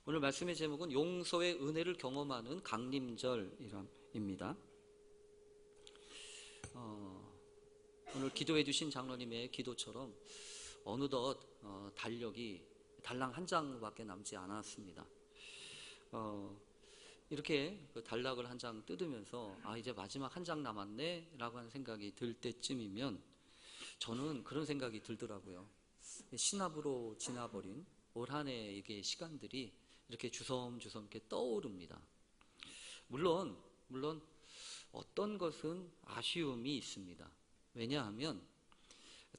오늘 말씀의 제목은 용서의 은혜를 경험하는 강림절입니다. 오늘 기도해 주신 장로님의 기도처럼 어느덧 달력이 달랑 한 장밖에 남지 않았습니다. 이렇게 그 단락을 한 장 뜯으면서 이제 마지막 한 장 남았네 라고 하는 생각이 들 때쯤이면 저는 그런 생각이 들더라고요. 신압으로 지나버린 올 한 해의 시간들이 이렇게 주섬주섬 이렇게 떠오릅니다. 물론 어떤 것은 아쉬움이 있습니다. 왜냐하면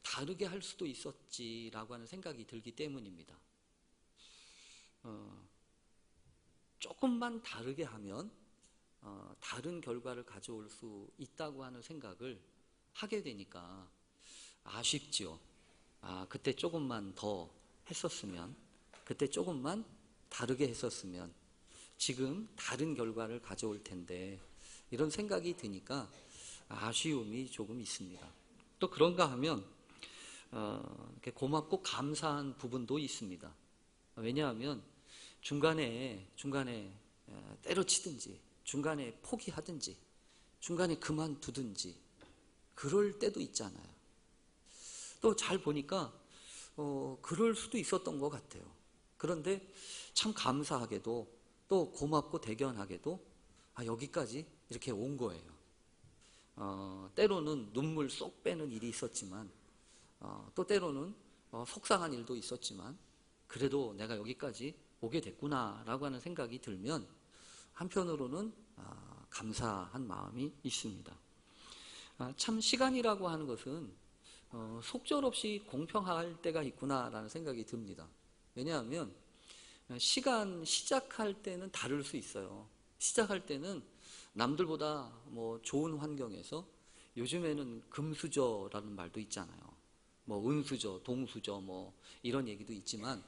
다르게 할 수도 있었지라고 하는 생각이 들기 때문입니다. 조금만 다르게 하면 다른 결과를 가져올 수 있다고 하는 생각을 하게 되니까 아쉽지요. 그때 조금만 더 했었으면, 그때 조금만 다르게 했었으면 지금 다른 결과를 가져올 텐데, 이런 생각이 드니까 아쉬움이 조금 있습니다. 또 그런가 하면 이렇게 고맙고 감사한 부분도 있습니다. 왜냐하면 중간에 때려치든지, 중간에 포기하든지, 중간에 그만두든지 그럴 때도 있잖아요. 또 잘 보니까 그럴 수도 있었던 것 같아요. 그런데 참 감사하게도 또 고맙고 대견하게도 여기까지 이렇게 온 거예요. 때로는 눈물 쏙 빼는 일이 있었지만, 또 때로는 속상한 일도 있었지만, 그래도 내가 여기까지 오게 됐구나라고 하는 생각이 들면 한편으로는 감사한 마음이 있습니다. 참 시간이라고 하는 것은 속절없이 공평할 때가 있구나라는 생각이 듭니다. 왜냐하면 시간 시작할 때는 다를 수 있어요. 시작할 때는 남들보다 좋은 환경에서, 요즘에는 금수저라는 말도 있잖아요. 은수저, 동수저 이런 얘기도 있지만,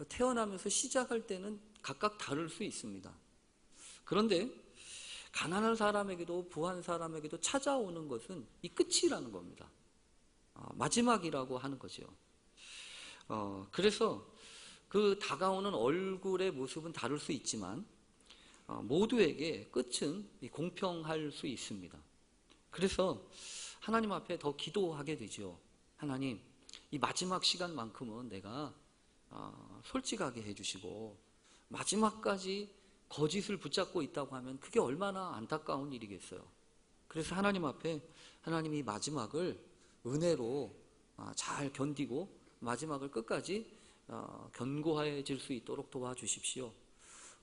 태어나면서 시작할 때는 각각 다를 수 있습니다. 그런데 가난한 사람에게도 부한 사람에게도 찾아오는 것은 이 끝이라는 겁니다. 마지막이라고 하는 거죠. 그래서 그 다가오는 얼굴의 모습은 다를 수 있지만 모두에게 끝은 공평할 수 있습니다. 그래서 하나님 앞에 더 기도하게 되죠. 하나님, 이 마지막 시간만큼은 내가 솔직하게 해주시고, 마지막까지 거짓을 붙잡고 있다고 하면 그게 얼마나 안타까운 일이겠어요. 그래서 하나님 앞에, 하나님 이 마지막을 은혜로 잘 견디고 마지막을 끝까지 견고해질 수 있도록 도와주십시오.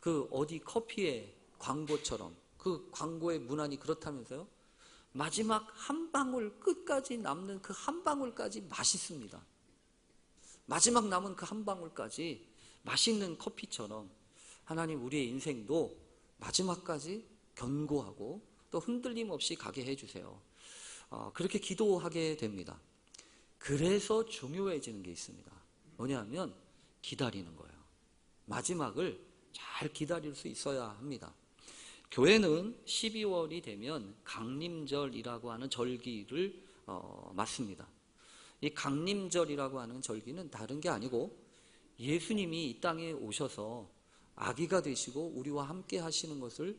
그 어디 커피의 광고처럼, 그 광고의 문안이 그렇다면서요. 마지막 한 방울, 끝까지 남는 그 한 방울까지 맛있습니다. 마지막 남은 그 한 방울까지 맛있는 커피처럼 하나님, 우리의 인생도 마지막까지 견고하고 또 흔들림 없이 가게 해주세요. 그렇게 기도하게 됩니다. 그래서 중요해지는 게 있습니다. 뭐냐면 기다리는 거예요. 마지막을 잘 기다릴 수 있어야 합니다. 교회는 12월이 되면 강림절이라고 하는 절기를 맞습니다. 이 강림절이라고 하는 절기는 다른 게 아니고, 예수님이 이 땅에 오셔서 아기가 되시고 우리와 함께 하시는 것을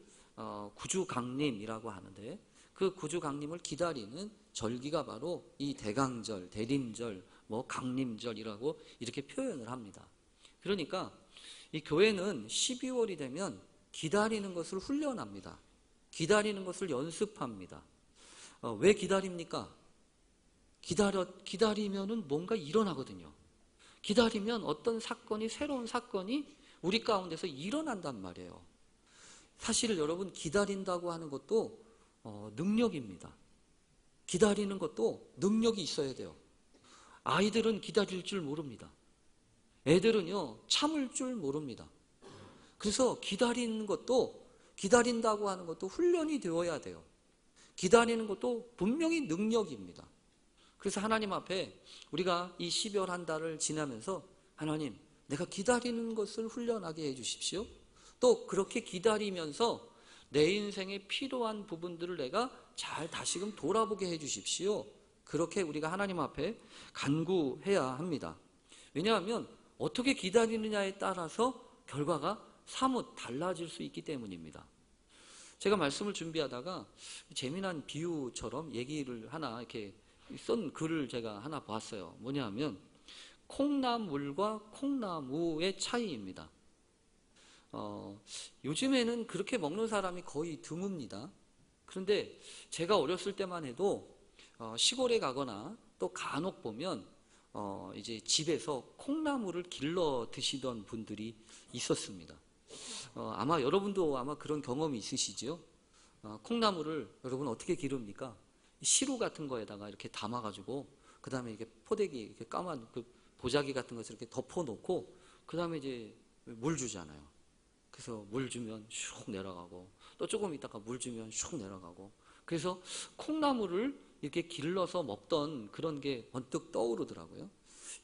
구주강림이라고 하는데, 그 구주강림을 기다리는 절기가 바로 이 대강절, 대림절, 강림절이라고 이렇게 표현을 합니다. 그러니까 이 교회는 12월이 되면 기다리는 것을 훈련합니다. 기다리는 것을 연습합니다. 왜 기다립니까? 기다리면은 뭔가 일어나거든요. 기다리면 어떤 사건이, 새로운 사건이 우리 가운데서 일어난단 말이에요. 사실 여러분, 기다린다고 하는 것도 능력입니다. 기다리는 것도 능력이 있어야 돼요. 아이들은 기다릴 줄 모릅니다. 애들은요, 참을 줄 모릅니다. 그래서 기다린다고 하는 것도 훈련이 되어야 돼요. 기다리는 것도 분명히 능력입니다. 그래서 하나님 앞에 우리가 이 12월 한 달을 지나면서, 하나님, 내가 기다리는 것을 훈련하게 해주십시오. 또 그렇게 기다리면서 내 인생에 필요한 부분들을 내가 잘 다시금 돌아보게 해주십시오. 그렇게 우리가 하나님 앞에 간구해야 합니다. 왜냐하면 어떻게 기다리느냐에 따라서 결과가 사뭇 달라질 수 있기 때문입니다. 제가 말씀을 준비하다가 재미난 비유처럼 얘기를 하나 이렇게 쓴 글을 제가 하나 봤어요. 뭐냐 하면 콩나물과 콩나무의 차이입니다. 요즘에는 그렇게 먹는 사람이 거의 드뭅니다. 그런데 제가 어렸을 때만 해도 시골에 가거나 또 간혹 보면 이제 집에서 콩나물을 길러 드시던 분들이 있었습니다. 아마 여러분도 아마 그런 경험이 있으시죠? 콩나물을 여러분 어떻게 기릅니까? 시루 같은 거에다가 이렇게 담아가지고 그 다음에 이게 포대기 이렇게 까만 그 보자기 같은 것을 이렇게 덮어놓고 그 다음에 이제 물 주잖아요. 그래서 물 주면 슉 내려가고 또 조금 있다가 물 주면 슉 내려가고 그래서 콩나물을 이렇게 길러서 먹던 그런 게 번뜩 떠오르더라고요.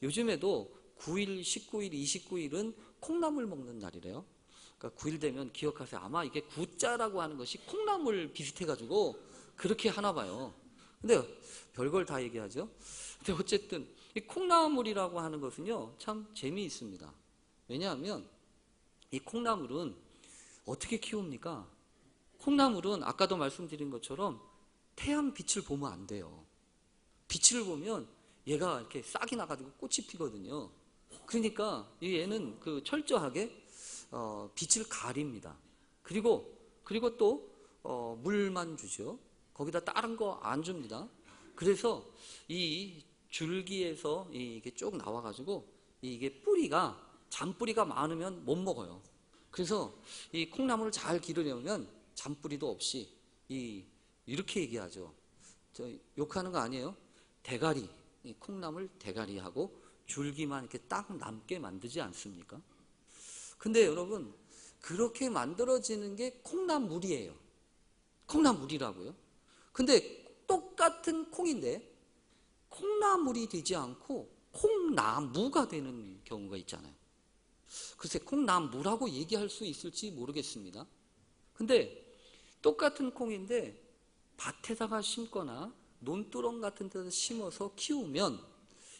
요즘에도 9일, 19일, 29일은 콩나물 먹는 날이래요. 그러니까 9일 되면 기억하세요. 아마 이게 구자라고 하는 것이 콩나물 비슷해가지고 그렇게 하나 봐요. 근데 별걸 다 얘기하죠. 근데 어쨌든 이 콩나물이라고 하는 것은요 참 재미있습니다. 왜냐하면 이 콩나물은 어떻게 키웁니까? 콩나물은 아까도 말씀드린 것처럼 태양 빛을 보면 안 돼요. 빛을 보면 얘가 이렇게 싹이 나가지고 꽃이 피거든요. 그러니까 얘는 그 철저하게 빛을 가립니다. 그리고 또 물만 주죠. 거기다 다른 거 안 줍니다. 그래서 이 줄기에서 이게 쭉 나와가지고 이게 뿌리가 잔뿌리가 많으면 못 먹어요. 그래서 이 콩나물을 잘 기르려면 잔뿌리도 없이 이렇게 얘기하죠. 저 욕하는 거 아니에요. 대가리, 이 콩나물 대가리하고 줄기만 이렇게 딱 남게 만들지 않습니까? 근데 여러분 그렇게 만들어지는 게 콩나물이에요. 콩나물이라고요. 근데 똑같은 콩인데 콩나물이 되지 않고 콩나무가 되는 경우가 있잖아요. 글쎄 콩나무라고 얘기할 수 있을지 모르겠습니다. 근데 똑같은 콩인데 밭에다가 심거나 논두렁 같은 데서 심어서 키우면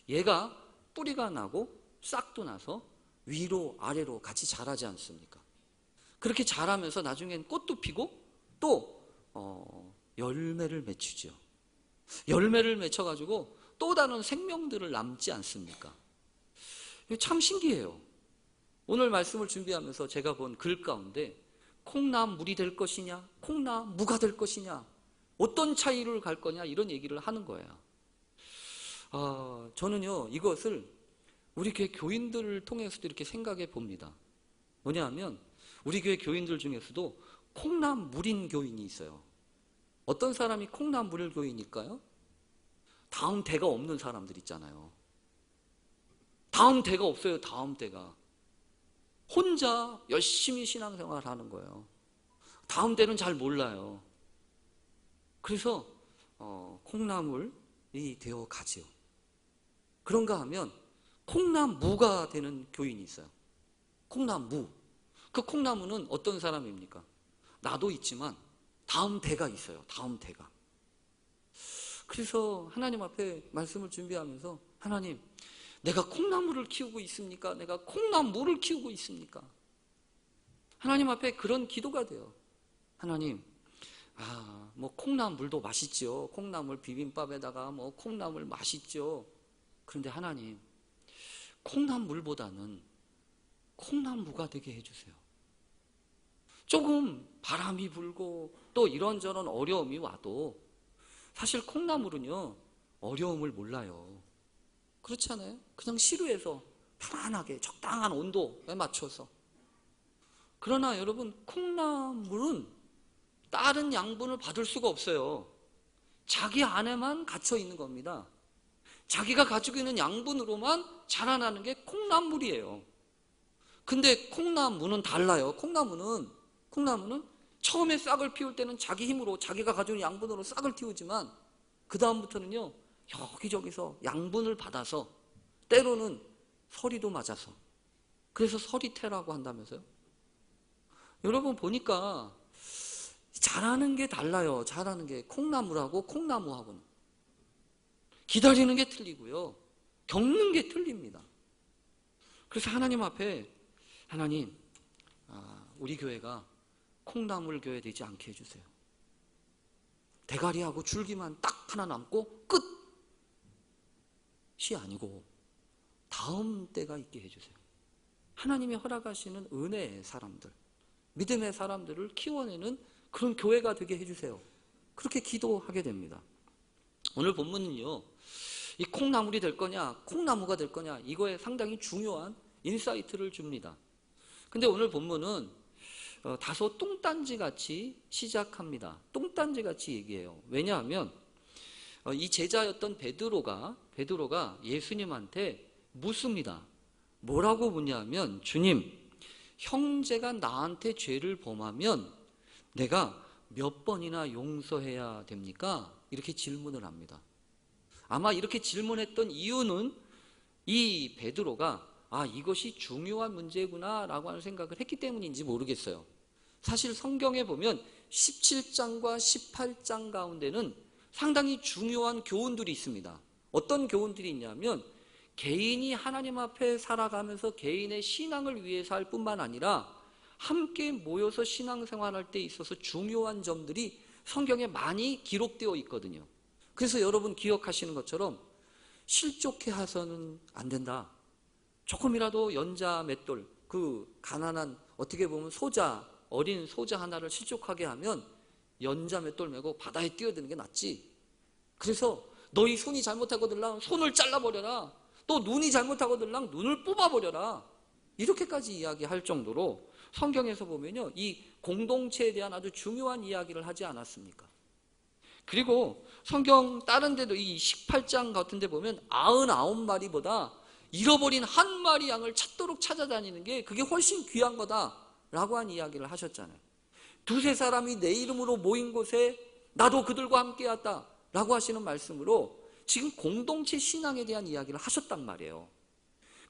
얘가 뿌리가 나고 싹도 나서 위로 아래로 같이 자라지 않습니까? 그렇게 자라면서 나중엔 꽃도 피고 또 열매를 맺히죠. 열매를 맺혀가지고 또 다른 생명들을 남지 않습니까? 이거 참 신기해요. 오늘 말씀을 준비하면서 제가 본 글 가운데 콩나물이 될 것이냐 콩나무가 될 것이냐 어떤 차이를 갈 거냐 이런 얘기를 하는 거예요. 저는요 이것을 우리 교회 교인들을 통해서도 이렇게 생각해 봅니다. 뭐냐 하면 우리 교회 교인들 중에서도 콩나물인 교인이 있어요. 어떤 사람이 콩나물 교인일까요? 다음 대가 없는 사람들 있잖아요. 다음 대가 없어요. 다음 대가. 혼자 열심히 신앙생활을 하는 거예요. 다음 대는 잘 몰라요. 그래서 콩나물이 되어 가지요. 그런가 하면 콩나무가 되는 교인이 있어요. 콩나무. 그 콩나무는 어떤 사람입니까? 나도 있지만 다음 대가 있어요. 다음 대가. 그래서 하나님 앞에 말씀을 준비하면서 하나님 내가 콩나물을 키우고 있습니까? 내가 콩나무를 키우고 있습니까? 하나님 앞에 그런 기도가 돼요. 하나님 뭐 콩나물도 맛있죠. 콩나물 비빔밥에다가 뭐 콩나물 맛있죠. 그런데 하나님 콩나물보다는 콩나무가 되게 해주세요. 조금 바람이 불고 또 이런저런 어려움이 와도 사실 콩나물은요 어려움을 몰라요. 그렇지 않아요? 그냥 시루해서 편안하게 적당한 온도에 맞춰서. 그러나 여러분 콩나물은 다른 양분을 받을 수가 없어요. 자기 안에만 갇혀 있는 겁니다. 자기가 가지고 있는 양분으로만 자라나는 게 콩나물이에요. 근데 콩나무는 달라요. 콩나무는 처음에 싹을 피울 때는 자기 힘으로 자기가 가지고 있는 양분으로 싹을 틔우지만 그 다음부터는요 여기저기서 양분을 받아서 때로는 서리도 맞아서 그래서 서리태라고 한다면서요. 여러분 보니까 자라는 게 달라요. 자라는 게 콩나물하고 콩나무하고는 기다리는 게 틀리고요 겪는 게 틀립니다. 그래서 하나님 앞에 하나님 우리 교회가 콩나물 교회 되지 않게 해주세요. 대가리하고 줄기만 딱 하나 남고 끝이 아니고 다음 때가 있게 해주세요. 하나님이 허락하시는 은혜의 사람들, 믿음의 사람들을 키워내는 그런 교회가 되게 해주세요. 그렇게 기도하게 됩니다. 오늘 본문은요, 이 콩나물이 될 거냐, 콩나무가 될 거냐, 이거에 상당히 중요한 인사이트를 줍니다. 근데 오늘 본문은 다소 뚱딴지 같이 시작합니다. 뚱딴지 같이 얘기해요. 왜냐하면 이 제자였던 베드로가 예수님한테 묻습니다. 뭐라고 묻냐면, 주님, 형제가 나한테 죄를 범하면 내가 몇 번이나 용서해야 됩니까? 이렇게 질문을 합니다. 아마 이렇게 질문했던 이유는 이 베드로가 이것이 중요한 문제구나 라고 하는 생각을 했기 때문인지 모르겠어요. 사실 성경에 보면 17장과 18장 가운데는 상당히 중요한 교훈들이 있습니다. 어떤 교훈들이 있냐면, 개인이 하나님 앞에 살아가면서 개인의 신앙을 위해서 할 뿐만 아니라 함께 모여서 신앙생활할 때 있어서 중요한 점들이 성경에 많이 기록되어 있거든요. 그래서 여러분 기억하시는 것처럼 실족해서는 안 된다. 조금이라도 연자 맷돌, 그 가난한 어떻게 보면 소자, 어린 소자 하나를 실족하게 하면 연자 맷돌 메고 바다에 뛰어드는 게 낫지. 그래서 너희 손이 잘못하거들랑 손을 잘라버려라. 또 눈이 잘못하거들랑 눈을 뽑아버려라. 이렇게까지 이야기할 정도로 성경에서 보면요, 이 공동체에 대한 아주 중요한 이야기를 하지 않았습니까? 그리고 성경 다른 데도 이 18장 같은 데 보면 99마리보다 잃어버린 한 마리 양을 찾도록 찾아다니는 게 그게 훨씬 귀한 거다라고 한 이야기를 하셨잖아요. 두세 사람이 내 이름으로 모인 곳에 나도 그들과 함께 왔다라고 하시는 말씀으로 지금 공동체 신앙에 대한 이야기를 하셨단 말이에요.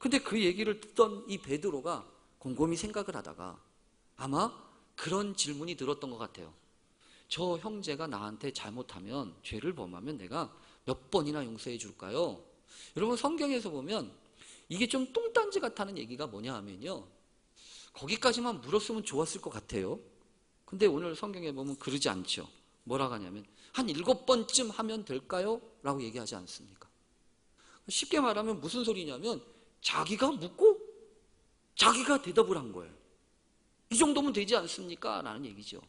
근데 그 얘기를 듣던 이 베드로가 곰곰이 생각을 하다가 아마 그런 질문이 들었던 것 같아요. 저 형제가 나한테 잘못하면, 죄를 범하면 내가 몇 번이나 용서해 줄까요? 여러분, 성경에서 보면 이게 좀 뚱딴지 같다는 얘기가 뭐냐 하면요, 거기까지만 물었으면 좋았을 것 같아요. 근데 오늘 성경에 보면 그러지 않죠. 뭐라고 하냐면 한 7번쯤 하면 될까요? 라고 얘기하지 않습니까? 쉽게 말하면 무슨 소리냐면 자기가 묻고 자기가 대답을 한 거예요. 이 정도면 되지 않습니까? 라는 얘기죠.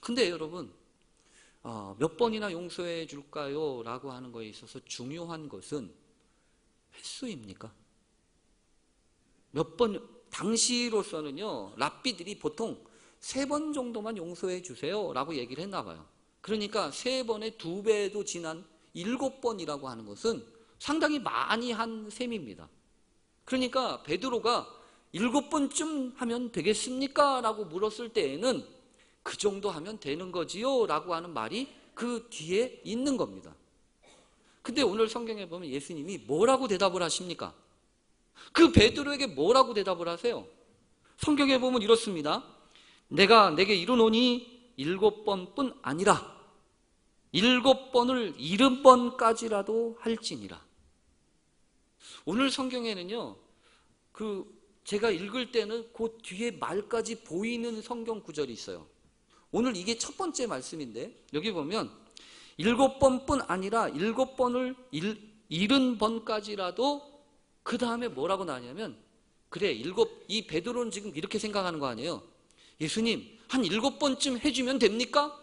근데 여러분, 몇 번이나 용서해 줄까요? 라고 하는 거에 있어서 중요한 것은 횟수입니까? 몇 번, 당시로서는요, 랍비들이 보통 3번 정도만 용서해 주세요 라고 얘기를 했나 봐요. 그러니까 3번의 2배도 지난 7번이라고 하는 것은 상당히 많이 한 셈입니다. 그러니까 베드로가 7번쯤 하면 되겠습니까? 라고 물었을 때에는 그 정도 하면 되는 거지요? 라고 하는 말이 그 뒤에 있는 겁니다. 근데 오늘 성경에 보면 예수님이 뭐라고 대답을 하십니까? 그 베드로에게 뭐라고 대답을 하세요? 성경에 보면 이렇습니다. 내가 내게 이르노니 7번뿐 아니라 7번을 70번까지라도 할지니라. 오늘 성경에는요, 제가 읽을 때는 그 뒤에 말까지 보이는 성경 구절이 있어요. 오늘 이게 첫 번째 말씀인데, 여기 보면 7번뿐 아니라 7번을 70번까지라도 그 다음에 뭐라고 나왔냐면, 그래, 이 베드로는 지금 이렇게 생각하는 거 아니에요. 예수님, 한 7번쯤 해주면 됩니까?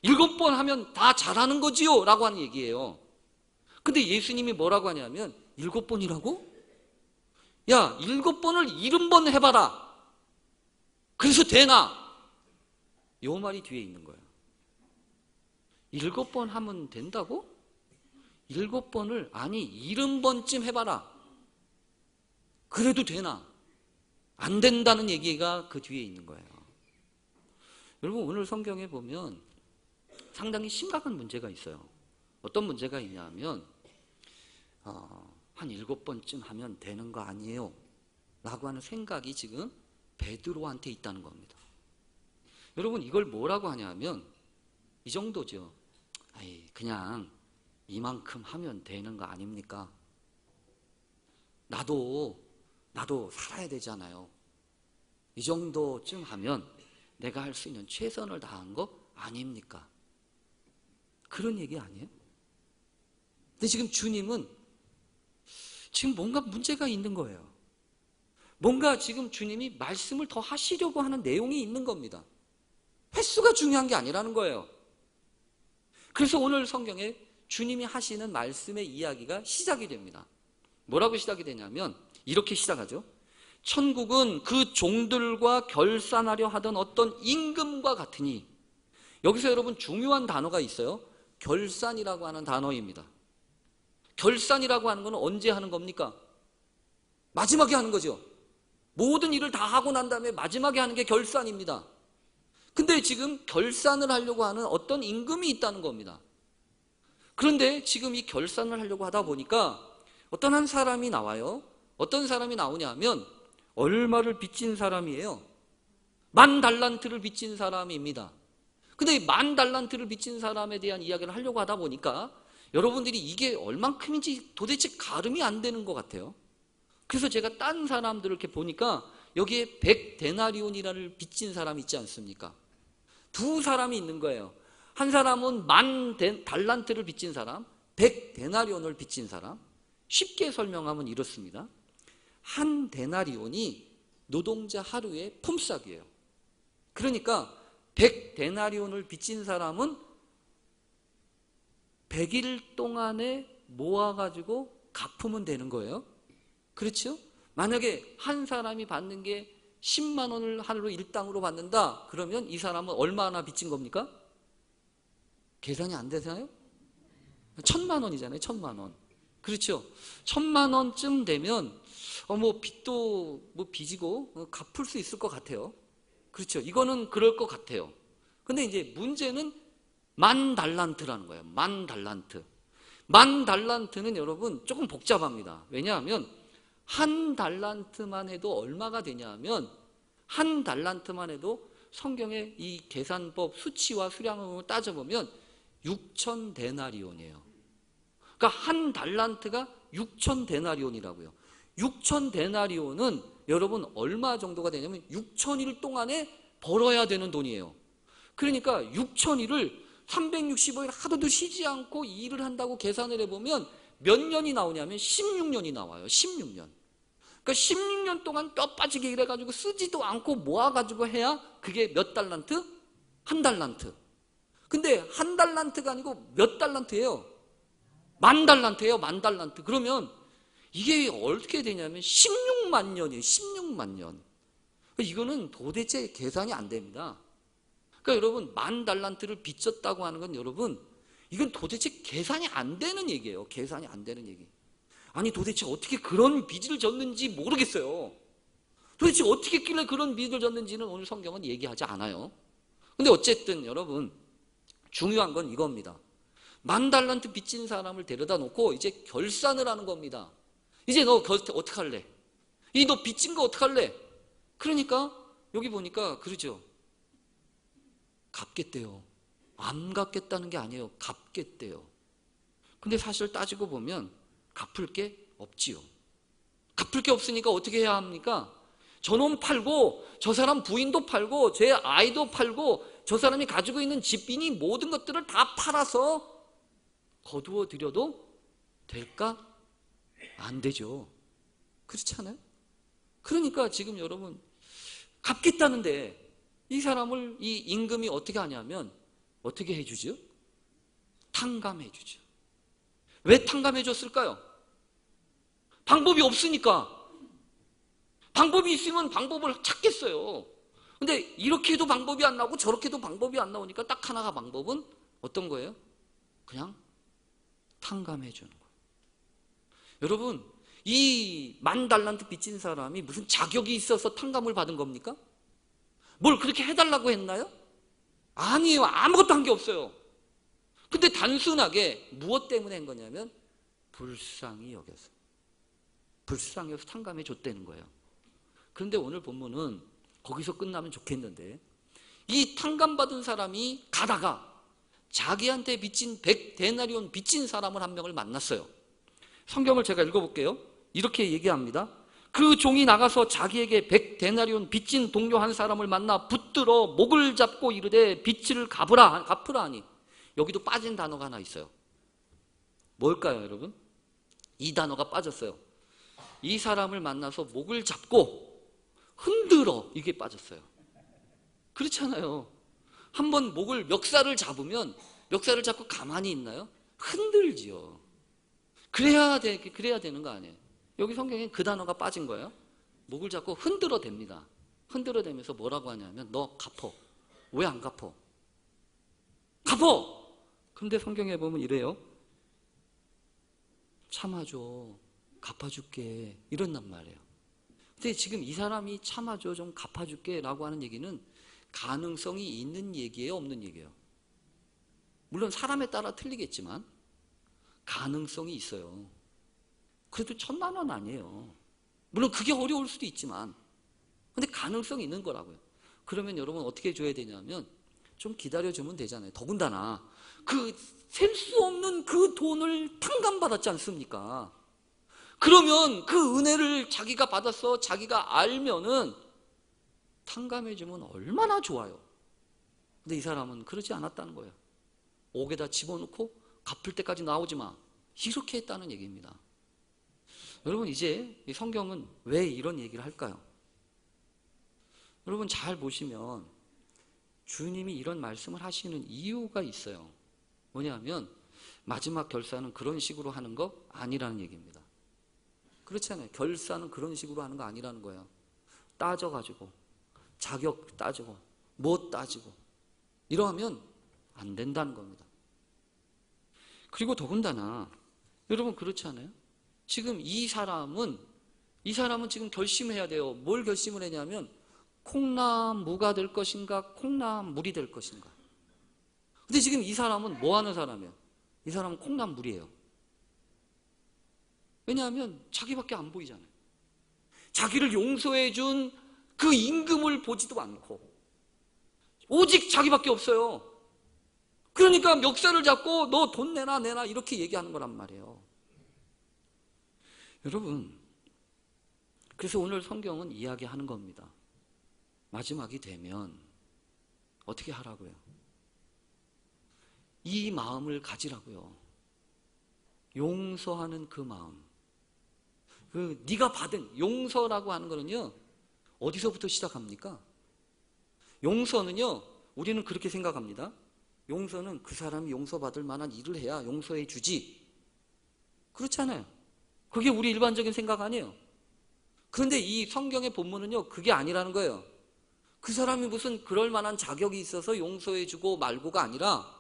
7번 하면 다 잘하는 거지요? 라고 하는 얘기예요. 근데 예수님이 뭐라고 하냐면, 7번이라고? 야, 7번을 70번 해봐라. 그래서 되나? 요 말이 뒤에 있는 거예요. 7번 하면 된다고? 7번을, 아니 70번쯤 해봐라. 그래도 되나? 안 된다는 얘기가 그 뒤에 있는 거예요. 여러분, 오늘 성경에 보면 상당히 심각한 문제가 있어요. 어떤 문제가 있냐면 한 7번쯤 하면 되는 거 아니에요? 라고 하는 생각이 지금 베드로한테 있다는 겁니다. 여러분, 이걸 뭐라고 하냐면 이 정도죠. 그냥 이만큼 하면 되는 거 아닙니까? 나도 살아야 되잖아요. 이 정도쯤 하면 내가 할 수 있는 최선을 다한 거 아닙니까? 그런 얘기 아니에요? 근데 지금 주님은 지금 뭔가 문제가 있는 거예요. 뭔가 지금 주님이 말씀을 더 하시려고 하는 내용이 있는 겁니다. 횟수가 중요한 게 아니라는 거예요. 그래서 오늘 성경에 주님이 하시는 말씀의 이야기가 시작이 됩니다. 뭐라고 시작이 되냐면 이렇게 시작하죠. 천국은 그 종들과 결산하려 하던 어떤 임금과 같으니, 여기서 여러분 중요한 단어가 있어요. 결산이라고 하는 단어입니다. 결산이라고 하는 건 언제 하는 겁니까? 마지막에 하는 거죠. 모든 일을 다 하고 난 다음에 마지막에 하는 게 결산입니다. 근데 지금 결산을 하려고 하는 어떤 임금이 있다는 겁니다. 그런데 지금 이 결산을 하려고 하다 보니까 어떤 한 사람이 나와요. 어떤 사람이 나오냐면 얼마를 빚진 사람이에요? 10,000달란트를 빚진 사람입니다. 근데 이 10,000달란트를 빚진 사람에 대한 이야기를 하려고 하다 보니까 여러분들이 이게 얼만큼인지 도대체 가름이 안 되는 것 같아요. 그래서 제가 딴 사람들을 이렇게 보니까 여기에 100데나리온이라는 빚진 사람이 있지 않습니까? 두 사람이 있는 거예요. 한 사람은 10,000달란트를 빚진 사람, 100데나리온을 빚진 사람. 쉽게 설명하면 이렇습니다. 한 데나리온이 노동자 하루의 품삯이에요. 그러니까 100데나리온을 빚진 사람은 100일 동안에 모아가지고 갚으면 되는 거예요. 그렇죠? 만약에 한 사람이 받는 게 10만 원을 하루 일당으로 받는다 그러면 이 사람은 얼마나 빚진 겁니까? 계산이 안 되잖아요? 1,000만 원이잖아요. 1,000만 원. 그렇죠? 1,000만 원쯤 되면 빚도 빚이고 갚을 수 있을 것 같아요. 그렇죠? 이거는 그럴 것 같아요. 근데 이제 문제는 10,000달란트라는 거예요. 10,000달란트. 10,000달란트는 여러분 조금 복잡합니다. 왜냐하면 한 달란트만 해도 얼마가 되냐면 한 달란트만 해도 성경의 이 계산법 수치와 수량을 따져보면 6,000데나리온이에요. 그러니까 한 달란트가 6,000데나리온이라고요. 6,000데나리온은 여러분 얼마 정도가 되냐면 6,000일 동안에 벌어야 되는 돈이에요. 그러니까 6,000일을 365일 하루도 쉬지 않고 일을 한다고 계산을 해보면 몇 년이 나오냐면 16년이 나와요. 16년. 그러니까 16년 동안 뼈 빠지게 일해가지고 쓰지도 않고 모아가지고 해야 그게 몇 달란트? 한 달란트. 근데 한 달란트가 아니고 몇 달란트예요? 10,000달란트예요. 10,000달란트. 그러면 이게 어떻게 되냐면 16만 년이에요. 16만 년. 이거는 도대체 계산이 안 됩니다. 그러니까 여러분 10,000달란트를 빚졌다고 하는 건 여러분 이건 도대체 계산이 안 되는 얘기예요. 계산이 안 되는 얘기. 아니 도대체 어떻게 그런 빚을 졌는지 모르겠어요. 도대체 어떻게 했길래 그런 빚을 졌는지는 오늘 성경은 얘기하지 않아요. 근데 어쨌든 여러분 중요한 건 이겁니다. 10,000달란트 빚진 사람을 데려다 놓고 이제 결산을 하는 겁니다. 이제 너 어떻게 할래? 너 빚진 거 어떻게 할래? 그러니까 여기 보니까 그러죠. 갚겠대요. 안 갚겠다는 게 아니에요. 갚겠대요. 근데 사실 따지고 보면 갚을 게 없지요. 갚을 게 없으니까 어떻게 해야 합니까? 저놈 팔고 저 사람 부인도 팔고 제 아이도 팔고 저 사람이 가지고 있는 집비니 모든 것들을 다 팔아서 거두어 드려도 될까? 안 되죠. 그렇지 않아요? 그러니까 지금 여러분 갚겠다는데 이 사람을 이 임금이 어떻게 하냐면 어떻게 해주죠? 탕감해주죠. 왜 탕감해줬을까요? 방법이 없으니까. 방법이 있으면 방법을 찾겠어요. 근데 이렇게 해도 방법이 안 나오고 저렇게 해도 방법이 안 나오니까 딱 하나가 방법은 어떤 거예요? 그냥 탕감해주는 거예요. 여러분 이 10,000달란트 빚진 사람이 무슨 자격이 있어서 탕감을 받은 겁니까? 뭘 그렇게 해달라고 했나요? 아니에요. 아무것도 한 게 없어요. 근데 단순하게 무엇 때문에 한 거냐면 불쌍히 여겨서. 불쌍히 여겨서 탕감해 줬다는 거예요. 그런데 오늘 본문은 거기서 끝나면 좋겠는데 이 탕감받은 사람이 가다가 자기한테 빚진 100데나리온 빚진 사람을 한 명을 만났어요. 성경을 제가 읽어볼게요. 이렇게 얘기합니다. 그 종이 나가서 자기에게 100데나리온 빚진 동료 한 사람을 만나 붙들어 목을 잡고 이르되 빚을 갚으라 하니, 여기도 빠진 단어가 하나 있어요. 뭘까요, 여러분? 이 단어가 빠졌어요. 이 사람을 만나서 목을 잡고 흔들어, 이게 빠졌어요. 그렇잖아요. 한번 목을, 멱살을 잡으면 멱살을 잡고 가만히 있나요? 흔들지요. 그래야 되는 거 아니에요. 여기 성경에 그 단어가 빠진 거예요. 목을 잡고 흔들어 댑니다. 흔들어 대면서 뭐라고 하냐면, 너 갚어. 왜 안 갚어? 갚어! 근데 성경에 보면 이래요. 참아줘. 갚아줄게. 이런단 말이에요. 근데 지금 이 사람이 참아줘, 좀 갚아줄게 라고 하는 얘기는 가능성이 있는 얘기예요, 없는 얘기예요? 물론 사람에 따라 틀리겠지만 가능성이 있어요. 그래도 1,000만 원 아니에요. 물론 그게 어려울 수도 있지만, 근데 가능성이 있는 거라고요. 그러면 여러분 어떻게 줘야 되냐면, 좀 기다려주면 되잖아요. 더군다나 그 셀 수 없는 그 돈을 탕감받았지 않습니까? 그러면 그 은혜를 자기가 받았어, 자기가 알면은 탕감해주면 얼마나 좋아요. 근데 이 사람은 그러지 않았다는 거예요. 옥에다 집어넣고 갚을 때까지 나오지 마, 이렇게 했다는 얘기입니다. 여러분, 이제 이 성경은 왜 이런 얘기를 할까요? 여러분 잘 보시면 주님이 이런 말씀을 하시는 이유가 있어요. 뭐냐면 마지막 결산은 그런 식으로 하는 거 아니라는 얘기입니다. 그렇잖아요. 결산은 그런 식으로 하는 거 아니라는 거예요. 따져가지고, 자격 따지고, 뭐 따지고, 이러면 안 된다는 겁니다. 그리고 더군다나 여러분 그렇지 않아요? 지금 이 사람은 지금 결심해야 돼요. 뭘 결심을 했냐면, 콩나무가 될 것인가, 콩나물이 될 것인가. 근데 지금 이 사람은 뭐 하는 사람이에요? 이 사람은 콩나물이에요. 왜냐하면 자기밖에 안 보이잖아요. 자기를 용서해 준 그 임금을 보지도 않고 오직 자기밖에 없어요. 그러니까 멱살을 잡고 너 돈 내놔 이렇게 얘기하는 거란 말이에요. 여러분, 그래서 오늘 성경은 이야기하는 겁니다. 마지막이 되면 어떻게 하라고요? 이 마음을 가지라고요. 용서하는 그 마음. 네가 받은 용서라고 하는 거는요, 어디서부터 시작합니까? 용서는요, 우리는 그렇게 생각합니다. 용서는 그 사람이 용서받을 만한 일을 해야 용서해 주지. 그렇잖아요. 그게 우리 일반적인 생각 아니에요. 그런데 이 성경의 본문은요, 그게 아니라는 거예요. 그 사람이 무슨 그럴 만한 자격이 있어서 용서해 주고 말고가 아니라,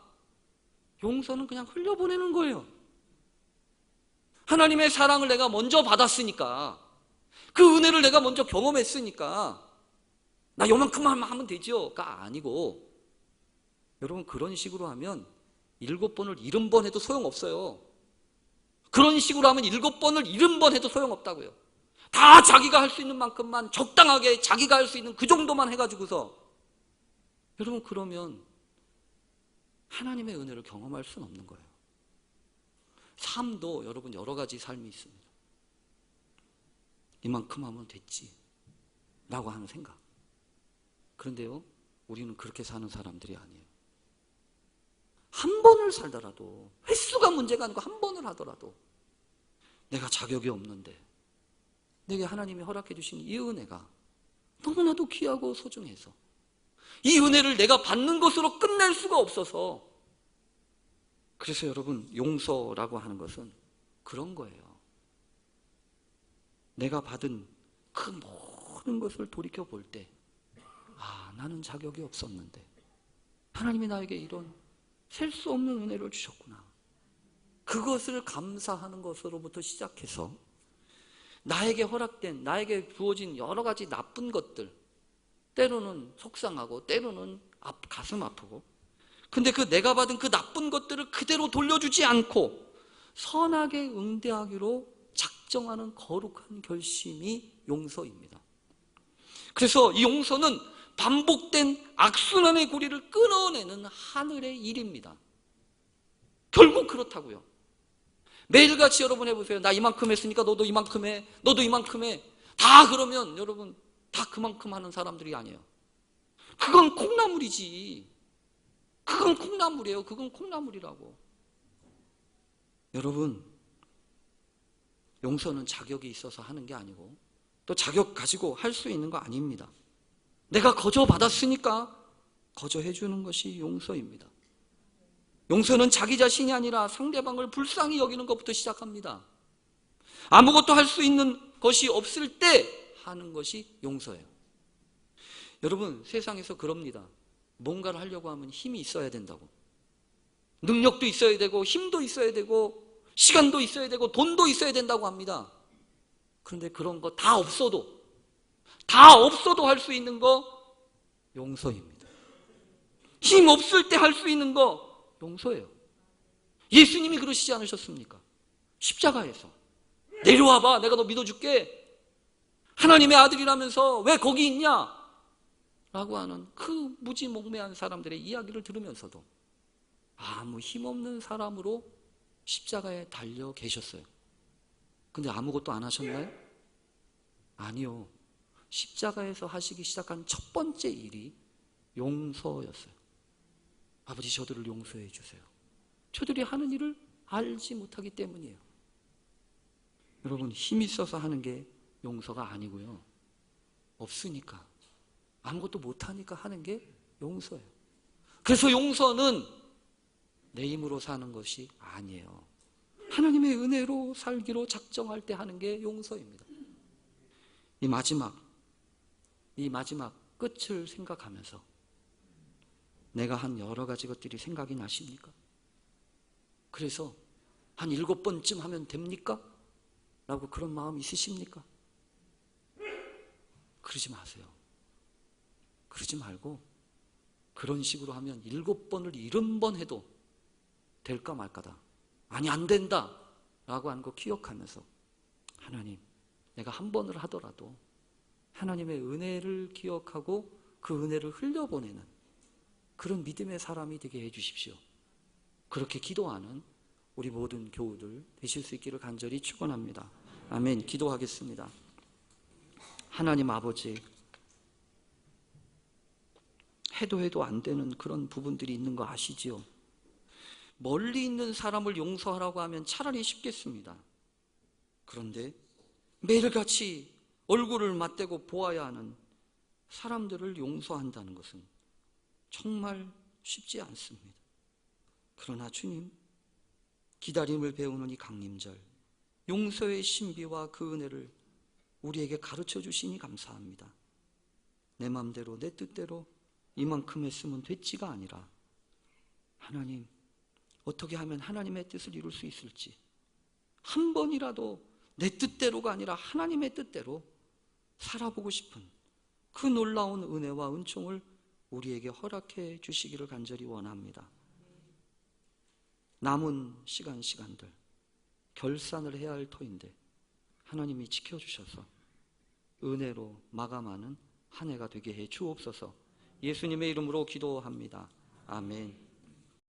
용서는 그냥 흘려보내는 거예요. 하나님의 사랑을 내가 먼저 받았으니까, 그 은혜를 내가 먼저 경험했으니까 나 요만큼만 하면 되죠가 아니고, 여러분 그런 식으로 하면 7번을 70번 해도 소용없어요. 그런 식으로 하면 7번을 70번 해도 소용없다고요. 다 자기가 할 수 있는 만큼만 적당하게 자기가 할 수 있는 그 정도만 해가지고서, 여러분 그러면 하나님의 은혜를 경험할 수는 없는 거예요. 삶도 여러분 여러 가지 삶이 있습니다. 이만큼 하면 됐지 라고 하는 생각. 그런데요, 우리는 그렇게 사는 사람들이 아니에요. 한 번을 살더라도, 횟수가 문제가 아니고 한 번을 하더라도, 내가 자격이 없는데 내게 하나님이 허락해 주신 이 은혜가 너무나도 귀하고 소중해서 이 은혜를 내가 받는 것으로 끝낼 수가 없어서, 그래서 여러분 용서라고 하는 것은 그런 거예요. 내가 받은 그 모든 것을 돌이켜 볼 때, 나는 자격이 없었는데 하나님이 나에게 이런 셀 수 없는 은혜를 주셨구나. 그것을 감사하는 것으로부터 시작해서 나에게 허락된, 나에게 주어진 여러 가지 나쁜 것들, 때로는 속상하고 때로는 가슴 아프고, 근데 그 내가 받은 그 나쁜 것들을 그대로 돌려주지 않고 선하게 응대하기로 작정하는 거룩한 결심이 용서입니다. 그래서 이 용서는 반복된 악순환의 고리를 끊어내는 하늘의 일입니다. 결국 그렇다고요. 매일같이 여러분 해보세요. 나 이만큼 했으니까 너도 이만큼 해, 너도 이만큼 해. 다 그러면 여러분 다 그만큼 하는 사람들이 아니에요. 그건 콩나물이지. 그건 콩나물이에요. 그건 콩나물이라고. 여러분, 용서는 자격이 있어서 하는 게 아니고 또 자격 가지고 할 수 있는 거 아닙니다. 내가 거저 받았으니까 거저 해주는 것이 용서입니다. 용서는 자기 자신이 아니라 상대방을 불쌍히 여기는 것부터 시작합니다. 아무것도 할 수 있는 것이 없을 때 하는 것이 용서예요. 여러분, 세상에서 그럽니다. 뭔가를 하려고 하면 힘이 있어야 된다고. 능력도 있어야 되고 힘도 있어야 되고 시간도 있어야 되고 돈도 있어야 된다고 합니다. 그런데 그런 거 다 없어도 할 수 있는 거 용서입니다. 힘 없을 때 할 수 있는 거 용서예요. 예수님이 그러시지 않으셨습니까? 십자가에서 내려와봐, 내가 너 믿어줄게. 하나님의 아들이라면서 왜 거기 있냐? 라고 하는 그 무지몽매한 사람들의 이야기를 들으면서도 아무 힘없는 사람으로 십자가에 달려 계셨어요. 근데 아무것도 안 하셨나요? 아니요. 십자가에서 하시기 시작한 첫 번째 일이 용서였어요. 아버지, 저들을 용서해 주세요. 저들이 하는 일을 알지 못하기 때문이에요. 여러분, 힘이 있어서 하는 게 용서가 아니고요. 없으니까, 아무것도 못하니까 하는 게 용서예요. 그래서 용서는 내 힘으로 사는 것이 아니에요. 하나님의 은혜로 살기로 작정할 때 하는 게 용서입니다. 이 마지막 끝을 생각하면서 내가 한 여러 가지 것들이 생각이 나십니까? 그래서 한 7번쯤 하면 됩니까? 라고 그런 마음 있으십니까? 그러지 마세요. 그러지 말고 그런 식으로 하면 7번을 70번 해도 될까 말까다. 아니, 안 된다 라고 하는 거 기억하면서 하나님, 내가 한 번을 하더라도 하나님의 은혜를 기억하고 그 은혜를 흘려보내는 그런 믿음의 사람이 되게 해주십시오. 그렇게 기도하는 우리 모든 교우들 되실 수 있기를 간절히 축원합니다. 아멘. 기도하겠습니다. 하나님 아버지, 해도 안 되는 그런 부분들이 있는 거 아시지요? 멀리 있는 사람을 용서하라고 하면 차라리 쉽겠습니다. 그런데 매일같이 얼굴을 맞대고 보아야 하는 사람들을 용서한다는 것은 정말 쉽지 않습니다. 그러나 주님, 기다림을 배우는 이 강림절, 용서의 신비와 그 은혜를 우리에게 가르쳐 주시니 감사합니다. 내 맘대로 내 뜻대로 이만큼 했으면 됐지가 아니라 하나님, 어떻게 하면 하나님의 뜻을 이룰 수 있을지 한 번이라도 내 뜻대로가 아니라 하나님의 뜻대로 살아보고 싶은 그 놀라운 은혜와 은총을 우리에게 허락해 주시기를 간절히 원합니다. 남은 시간들 결산을 해야 할 터인데 하나님이 지켜주셔서 은혜로 마감하는 한 해가 되게 해 주옵소서. 예수님의 이름으로 기도합니다. 아멘.